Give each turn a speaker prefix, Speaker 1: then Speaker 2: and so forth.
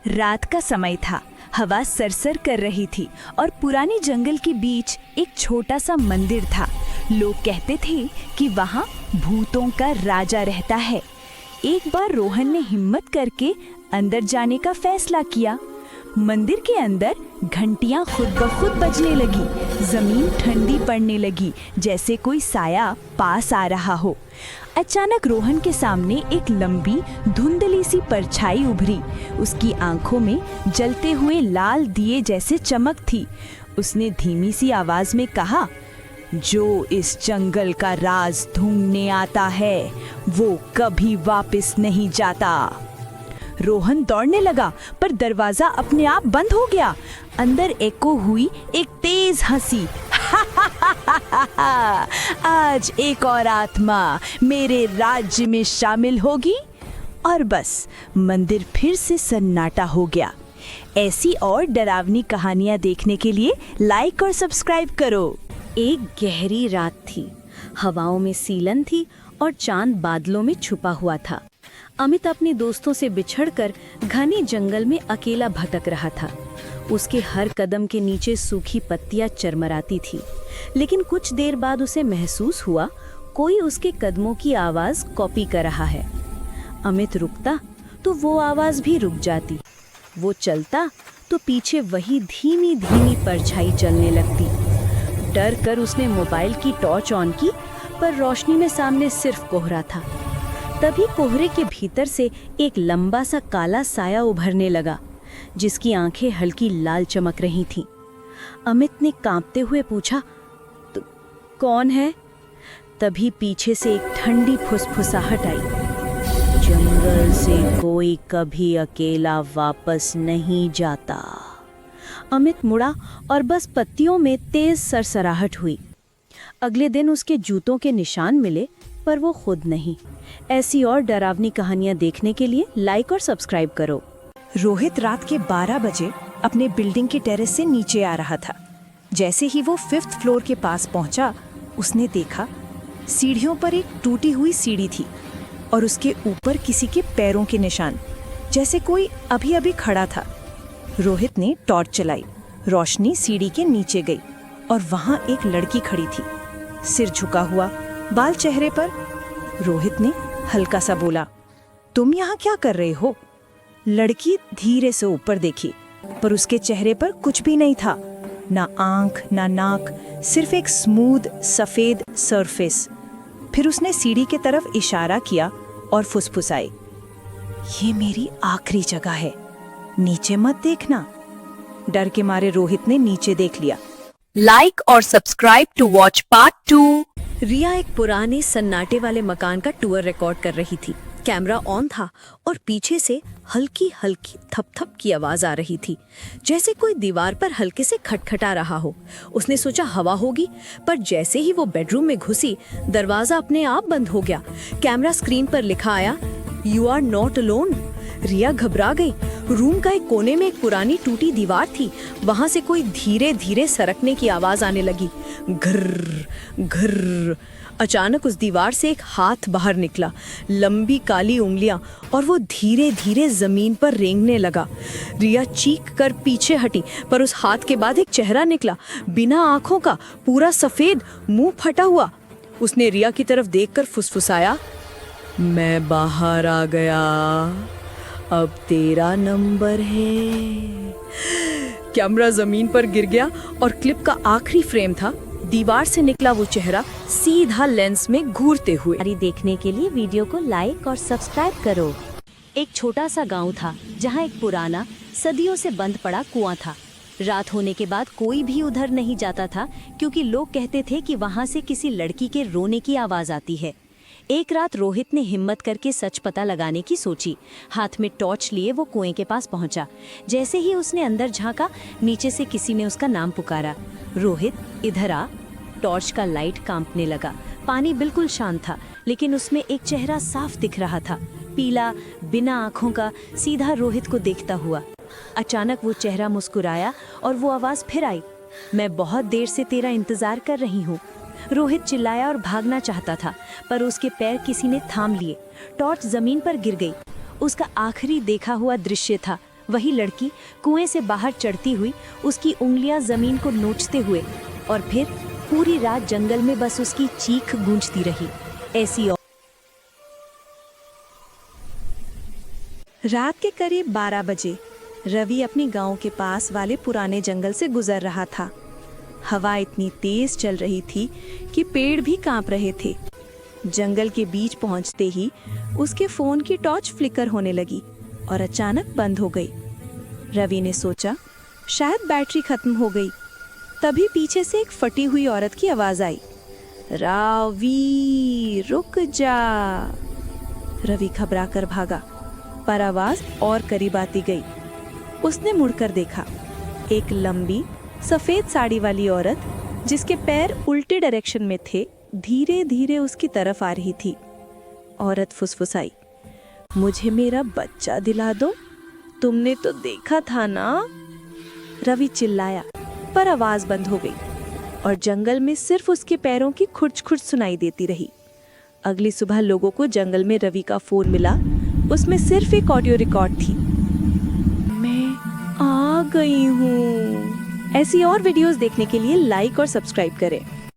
Speaker 1: रात का समय था। हवा सरसर कर रही थी और पुराने जंगल के बीच एक छोटा सा मंदिर था। लोग कहते थे कि वहाँ भूतों का राजा रहता है। एक बार रोहन ने हिम्मत करके अंदर जाने का फैसला किया। मंदिर के अंदर घंटियां खुद ब खुद बजने लगी। जमीन ठंडी पड़ने लगी, जैसे कोई साया पास आ रहा हो। अचानक रोहन के सामने एक लंबी धुंधली सी परछाई उभरी। उसकी आंखों में जलते हुए लाल दिए जैसे चमक थी। उसने धीमी सी आवाज में कहा, जो इस जंगल का राज ढूंढने आता है वो कभी वापस नहीं जाता। रोहन दौड़ने लगा, पर दरवाजा अपने आप बंद हो गया। अंदर एको हुई एक तेज हंसी। आज एक और आत्मा मेरे राज्य में शामिल होगी। और बस मंदिर फिर से सन्नाटा हो गया। ऐसी और डरावनी कहानियां देखने के लिए लाइक और सब्सक्राइब करो।
Speaker 2: एक गहरी रात थी। हवाओं में सीलन थी और चांद बादलों में छुपा हुआ था। अमित अपने दोस्तों से बिछड़कर घने जंगल में अकेला भटक रहा था। उसके हर कदम के नीचे सूखी पत्तियां चरमराती थी, लेकिन कुछ देर बाद उसे महसूस हुआ कोई उसके कदमों की आवाज कॉपी कर रहा है। अमित रुकता तो वो आवाज भी रुक जाती। वो चलता तो पीछे वही धीमी धीमी परछाई चलने लगती। डर कर उसने मोबाइल की टॉर्च ऑन की, पर रोशनी में सामने सिर्फ कोहरा था। तभी कोहरे के भीतर से एक लंबा सा काला साया उभरने लगा, जिसकी आंखें हल्की लाल चमक रही थीं। अमित ने कांपते हुए पूछा, तो कौन है? तभी पीछे से एक ठंडी फुसफुसाहट आई, जंगल से कोई कभी अकेला वापस नहीं जाता। अमित मुड़ा और बस पत्तियों में तेज सरसराहट हुई। अगले दिन उसके जूतों के निशान मिले, पर वो खुद नहीं। ऐसी और डरावनी कहानियां देखने के लिए लाइक और सब्सक्राइब करो।
Speaker 1: रोहित रात के 12 बजे अपने बिल्डिंग के टेरेस से नीचे आ रहा था। जैसे ही वो 5th फ्लोर के पास पहुंचा, उसने देखा सीढ़ियों पर एक टूटी हुई सीढ़ी थी और उसके ऊपर किसी के पैरों के निशान, जैसे कोई अभी अभी खड़ा था। रोहित ने टॉर्च चलाई। रोशनी सीढ़ी के नीचे गई और वहां एक लड़की खड़ी थी, सिर झुका हुआ, बाल चेहरे पर। रोहित ने हल्का सा बोला, तुम यहाँ क्या कर रहे हो? लड़की धीरे से ऊपर देखी, पर उसके चेहरे पर कुछ भी नहीं था, ना आंख ना नाक, सिर्फ एक स्मूथ सफेद सरफेस। फिर उसने सीढ़ी की तरफ इशारा किया और फुसफुसाई, ये मेरी आखिरी जगह है, नीचे मत देखना। डर के मारे रोहित ने नीचे देख लिया।
Speaker 2: लाइक और सब्सक्राइब टू वॉच पार्ट 2। रिया एक पुराने सन्नाटे वाले मकान का टूर रिकॉर्ड कर रही थी। कैमरा ऑन था और पीछे से हल्की हल्की थप-थप की आवाज आ रही थी, जैसे कोई दीवार पर हल्के से खटखटा रहा हो। उसने सोचा हवा होगी, पर जैसे ही वो बेडरूम में घुसी, दरवाजा अपने आप बंद हो गया। कैमरा स्क्रीन पर लिखा आया, यू आर नॉट अलोन। रिया घबरा गई। रूम का एक कोने में एक पुरानी टूटी दीवार थी। वहां से कोई धीरे धीरे सरकने की आवाज आने लगी, घर्र घर्र। अचानक उस दीवार से एक हाथ बाहर निकला, लंबी काली उंगलियां, और वो धीरे धीरे जमीन पर रेंगने लगा। रिया चीख कर पीछे हटी, पर उस हाथ के बाद एक चेहरा निकला, बिना आंखों का, पूरा सफेद, मुंह फटा हुआ। उसने रिया की तरफ देखकर फुसफुसाया, मैं बाहर आ गया, अब तेरा नंबर है। कैमरा जमीन पर गिर गया और क्लिप का आखिरी फ्रेम था। दीवार से निकला वो चेहरा सीधा लेंस में घूरते हुए। देखने के लिए वीडियो को लाइक और सब्सक्राइब करो। एक छोटा सा गांव था, जहां एक पुराना सदियों से बंद पड़ा कुआं था। रात होने के बाद कोई भी उधर नहीं जाता था, क्योंकि लोग कहते थे कि वहां से किसी लड़की के रोने की आवाज आती है। एक रात रोहित ने हिम्मत करके सच पता लगाने की सोची। हाथ में टॉर्च लिए वो कुएं के पास पहुंचा। जैसे ही उसने अंदर झांका, नीचे से किसी ने उसका नाम पुकारा, रोहित इधर आ। टॉर्च का लाइट कांपने लगा। पानी बिल्कुल शांत था, लेकिन उसमें एक चेहरा साफ दिख रहा था, पीला, बिना आंखों का, सीधा रोहित को देखता हुआ। अचानक वो चेहरा मुस्कुराया और वो आवाज फिर आई, मैं बहुत देर से तेरा इंतजार कर रही हूँ। रोहित चिल्लाया और भागना चाहता था, पर उसके पैर किसी ने थाम लिए। टॉर्च जमीन पर गिर गई। उसका आखिरी देखा हुआ दृश्य था,
Speaker 1: वही लड़की कुएं से बाहर चढ़ती हुई, उसकी उंगलियां जमीन को नोचते हुए, और फिर पूरी रात जंगल में बस उसकी चीख गूंजती रही। ऐसी रात के करीब 12 बजे रवि अपनी गांव के पास वाले पुराने जंगल से गुजर रहा था। हवा इतनी तेज चल रही थी कि पेड़ भी कांप रहे थे। जंगल के बीच पहुंचते ही उसके फोन की टॉर्च फ्लिकर होने लगी और अचानक बंद हो गई। रवि ने सोचा शायद बैटरी खत्म हो गई। तभी पीछे से एक फटी हुई औरत की आवाज आई, रावी रुक जा। रवि घबरा कर भागा, पर आवाज और करीब आती गई। उसने मुड़कर देखा, एक लंबी सफेद साड़ी वाली औरत जिसके पैर उल्टे डायरेक्शन में थे, धीरे धीरे उसकी तरफ आ रही थी। औरत फुसफुसाई, मुझे मेरा बच्चा दिला दो, तुमने तो देखा था ना। रवि चिल्लाया, पर आवाज बंद हो गई और जंगल में सिर्फ उसके पैरों की खुरच-खुरच सुनाई देती रही। अगली सुबह लोगों को जंगल में रवि का फोन मिला। उसमें सिर्फ एक ऑडियो रिकॉर्ड थी, मैं आ गई हूँ। ऐसी और वीडियोस देखने के लिए लाइक और सब्सक्राइब करें।